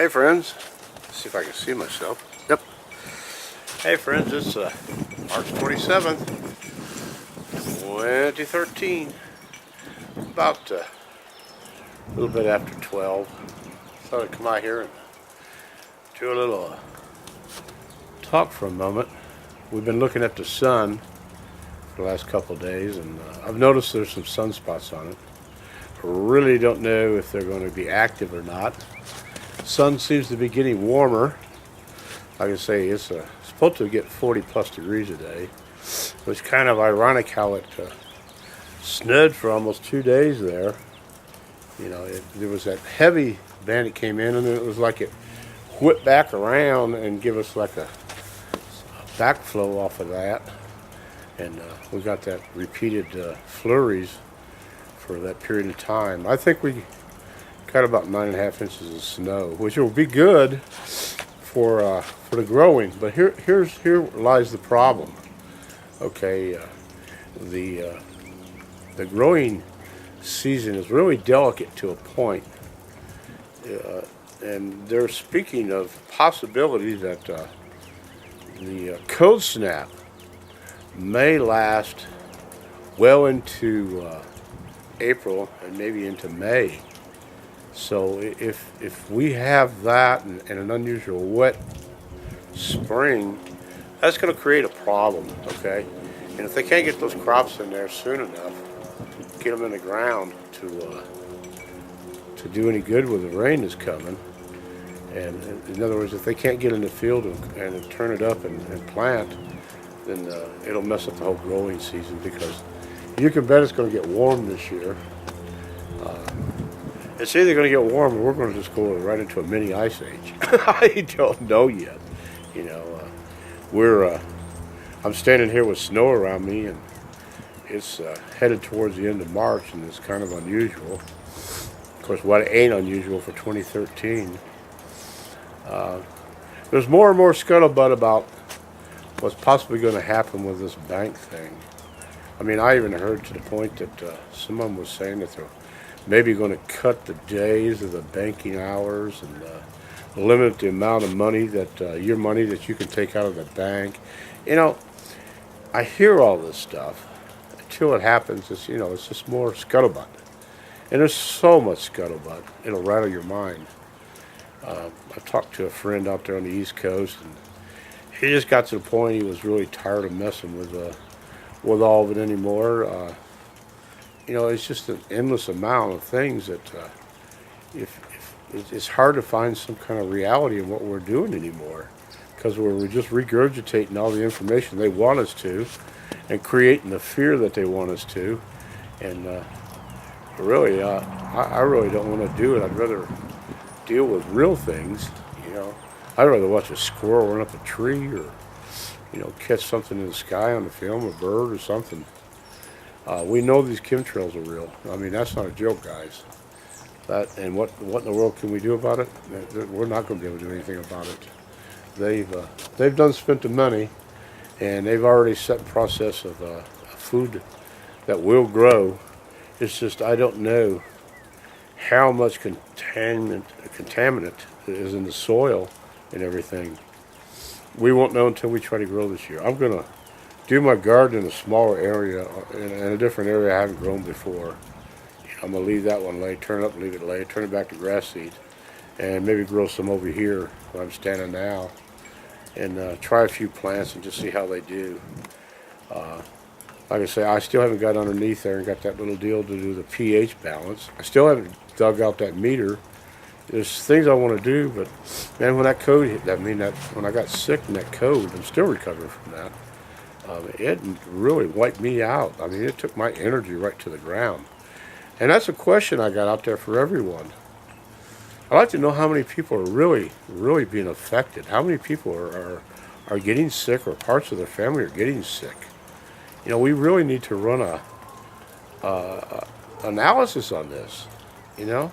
Hey friends, let's see if I can see myself. Yep. Hey friends, it's March 27th, 2013. About a little bit after 12. Thought I'd come out here and do a little talk for a moment. We've been looking at the sun for the last couple of days, and I've noticed there's some sunspots on it. I really don't know if they're going to be active or not. The sun seems to be getting warmer. Like I say, it's supposed to get 40 plus degrees a day. It's kind of ironic how it snowed for almost 2 days there. You know, there was that heavy band that came in, and then it was like it whipped back around and give us like a backflow off of that. And we got that repeated flurries for that period of time. I think we got about 9.5 inches of snow, which will be good for the growing. But here lies the problem. Okay, the growing season is really delicate to a point, and they're speaking of possibility that the cold snap may last well into April and maybe into May. So if we have that and an unusual wet spring, that's going to create a problem, okay? And if they can't get those crops in there soon enough, get them in the ground to do any good with the rain that's coming, and in other words, if they can't get in the field and turn it up and plant, then it'll mess up the whole growing season, because you can bet it's going to get warm this year. It's either going to get warm or we're going to just go right into a mini ice age. I don't know yet. You know, I'm standing here with snow around me, and it's headed towards the end of March, and it's kind of unusual. Of course, what ain't unusual for 2013. There's more and more scuttlebutt about what's possibly going to happen with this bank thing. I mean, I even heard to the point that someone was saying that they're maybe going to cut the days of the banking hours and limit the amount of money that your money that you can take out of the bank. You know, I hear all this stuff. Until it happens, it's just more scuttlebutt. And there's so much scuttlebutt, it'll rattle your mind. I talked to a friend out there on the East Coast, and he just got to the point he was really tired of messing with all of it anymore. You know, it's just an endless amount of things that if it's hard to find some kind of reality in what we're doing anymore, because we're just regurgitating all the information they want us to and creating the fear that they want us to. And really, I really don't want to do it. I'd rather deal with real things. You know, I'd rather watch a squirrel run up a tree, or catch something in the sky on the film, a bird or something. We know these chemtrails are real. I mean, that's not a joke, guys. And what in the world can we do about it? We're not going to be able to do anything about it. They've spent the money, and they've already set the process of food that will grow. It's just I don't know how much contaminant is in the soil and everything. We won't know until we try to grow this year. I'm going to do my garden in a smaller area, in a different area I haven't grown before. I'm going to leave that one lay, turn it up, leave it lay, turn it back to grass seed, and maybe grow some over here where I'm standing now, and try a few plants and just see how they do. Like I say, I still haven't got underneath there and got that little deal to do the pH balance. I still haven't dug out that meter. There's things I want to do, but man, when that code hit, when I got sick in that code, I'm still recovering from that. It really wiped me out. I mean, it took my energy right to the ground. And that's a question I got out there for everyone. I'd like to know how many people are really, really being affected. How many people are getting sick, or parts of their family are getting sick. You know, we really need to run a analysis on this, you know?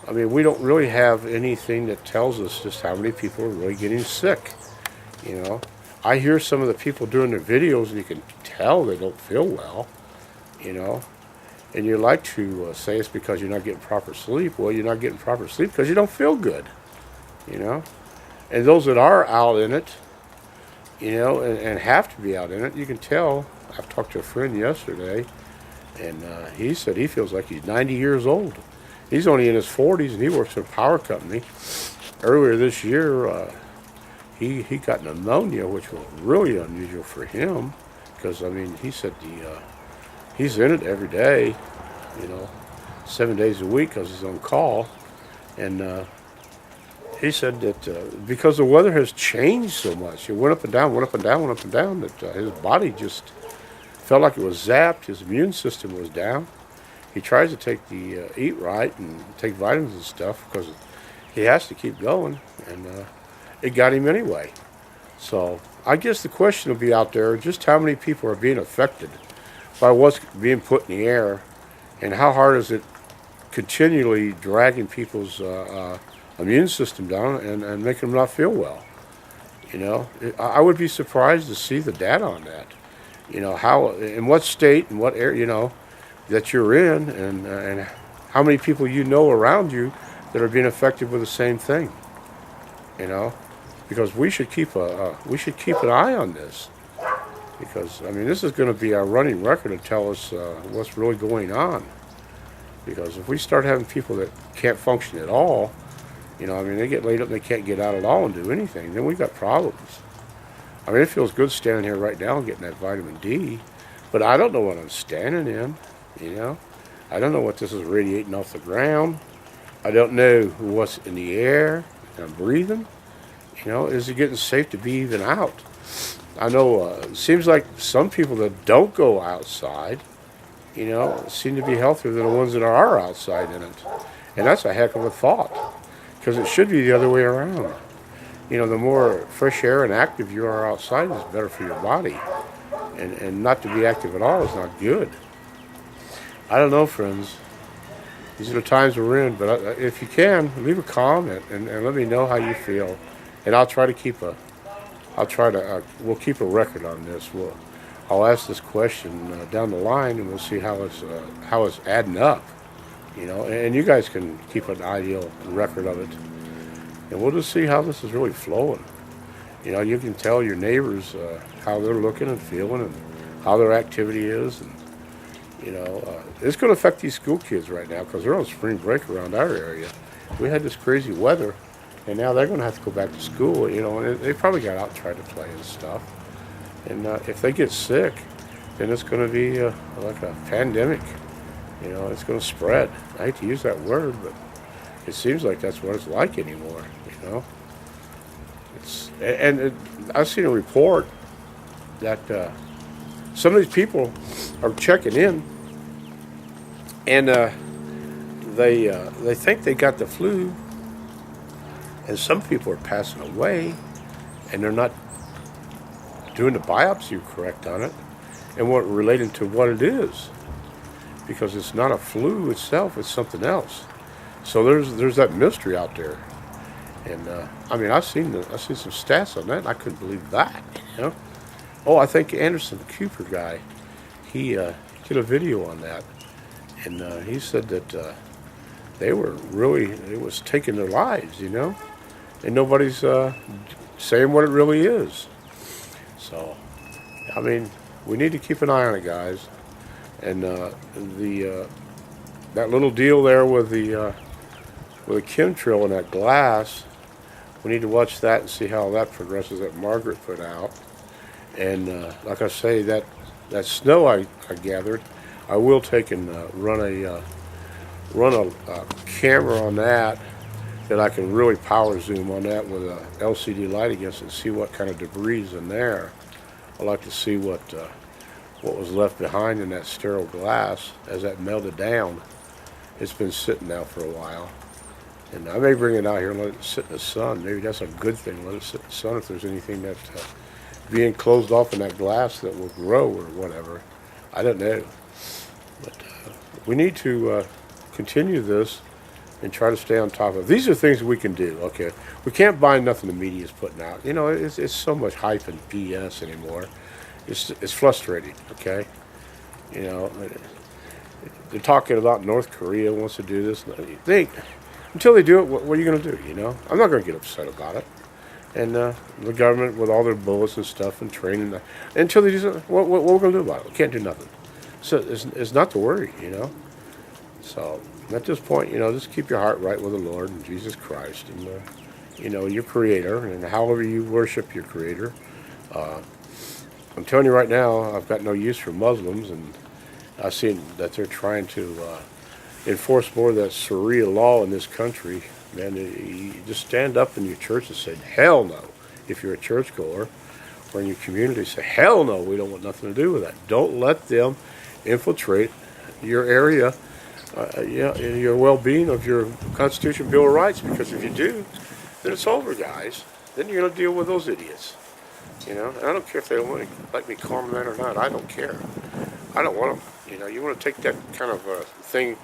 I mean, we don't really have anything that tells us just how many people are really getting sick, you know? I hear some of the people doing their videos, and you can tell they don't feel well, you know? And you like to say it's because you're not getting proper sleep. Well, you're not getting proper sleep because you don't feel good. you know. And those that are out in it, and have to be out in it, you can tell. I've talked to a friend yesterday, and he said he feels like he's 90 years old. He's only in his 40s, and he works for a power company. Earlier this year, he got pneumonia, which was really unusual for him, because, I mean, he said he's in it every day, 7 days a week because he's on call. And he said that because the weather has changed so much, it went up and down, went up and down, went up and down, that his body just felt like it was zapped. His immune system was down. He tries to take the eat right and take vitamins and stuff because he has to keep going, and it got him anyway. So I guess the question will be out there, just how many people are being affected by what's being put in the air, and how hard is it continually dragging people's immune system down and making them not feel well. I would be surprised to see the data on that. How, in what state and what area, that you're in, and how many people around you that are being affected with the same thing. Because we should keep an eye on this, because I mean this is going to be our running record to tell us what's really going on. Because if we start having people that can't function at all, they get laid up and they can't get out at all and do anything, then we've got problems. I mean, it feels good standing here right now and getting that vitamin D, but I don't know what I'm standing in, I don't know what this is radiating off the ground. I don't know what's in the air that I'm breathing. Is it getting safe to be even out? I know it seems like some people that don't go outside, seem to be healthier than the ones that are outside in it. And that's a heck of a thought, because it should be the other way around. The more fresh air and active you are outside is better for your body. And not to be active at all is not good. I don't know, friends. These are the times we're in, but if you can, leave a comment and let me know how you feel. And we'll keep a record on this. I'll ask this question down the line, and we'll see how it's adding up, and you guys can keep an ideal record of it, and we'll just see how this is really flowing. You can tell your neighbors how they're looking and feeling and how their activity is, and it's going to affect these school kids right now because they're on spring break around our area. We had this crazy weather, and now they're going to have to go back to school, and they probably got out and tried to play and stuff. And if they get sick, then it's going to be like a pandemic. It's going to spread. I hate to use that word, but it seems like that's what it's like anymore. I've seen a report that some of these people are checking in, and they think they got the flu, and some people are passing away, and they're not doing the biopsy correct on it, and what relating to what it is, because it's not a flu itself; it's something else. So there's that mystery out there, and I mean I've seen some stats on that, and I couldn't believe that. Oh, I think Anderson Cooper guy, he did a video on that, and he said that it was taking their lives, and nobody's saying what it really is. So, I mean, we need to keep an eye on it, guys. And that little deal there with the chemtrail in that glass, we need to watch that and see how that progresses that Margaret put out. And like I say, that snow I gathered, I will take and run a camera on that I can really power zoom on that with a LCD light against it and see what kind of debris is in there. I'd like to see what was left behind in that sterile glass as that melted down. It's been sitting now for a while. And I may bring it out here and let it sit in the sun. Maybe that's a good thing. Let it sit in the sun if there's anything that being closed off in that glass that will grow or whatever. I don't know. But we need to continue this and try to stay on top of it. These are things we can do, okay? We can't buy nothing the media's putting out. It's so much hype and BS anymore. It's frustrating, okay? They're talking about North Korea wants to do this. Until they do it, what are you going to do, you know? I'm not going to get upset about it. And the government with all their bullets and stuff and training, until they do something, what we're going to do about it? We can't do nothing. So it's not to worry, you know? So at this point, you know, just keep your heart right with the Lord and Jesus Christ and, you know, your Creator, and however you worship your Creator. I'm telling you right now, I've got no use for Muslims, and I've seen that they're trying to enforce more of that Sharia law in this country. Man, you just stand up in your church and say, hell no, if you're a churchgoer, or in your community, say, hell no, we don't want nothing to do with that. Don't let them infiltrate your area, in your well-being of your Constitution, Bill of Rights, because if you do, then it's over, guys. Then you're going to deal with those idiots. You know, and I don't care if they don't want to let me call them that or not. I don't care. I don't want them. You know, you want to take that kind of thing,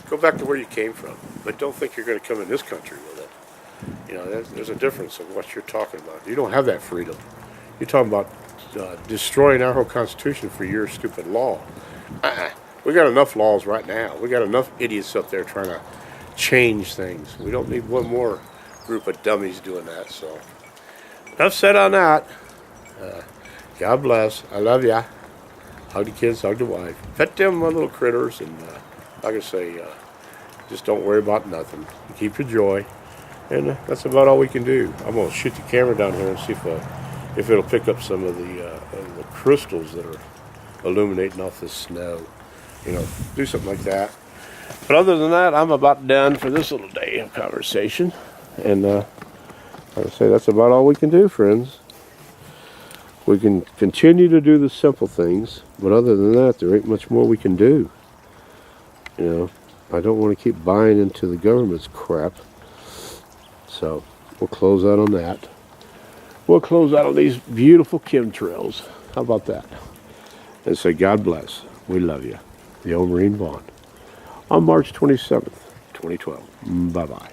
go back to where you came from, but don't think you're going to come in this country with it. You know, there's a difference of what you're talking about. You don't have that freedom. You're talking about destroying our whole Constitution for your stupid law. We got enough laws right now. We got enough idiots up there trying to change things. We don't need one more group of dummies doing that. So, enough said on that. God bless. I love ya. Hug the kids, hug the wife. Pet them little critters, and like I say, just don't worry about nothing. Keep your joy, and that's about all we can do. I'm gonna shoot the camera down here and see if it'll pick up some of the crystals that are illuminating off this snow. You know, do something like that. But other than that, I'm about done for this little day of conversation, and like I say, that's about all we can do, friends. We can continue to do the simple things, but other than that, there ain't much more we can do. You know, I don't want to keep buying into the government's crap. So, we'll close out on that. We'll close out on these beautiful chemtrails. How about that? And say, God bless. We love you. The old Marine Vaughn. On March 27th, 2012. Bye-bye.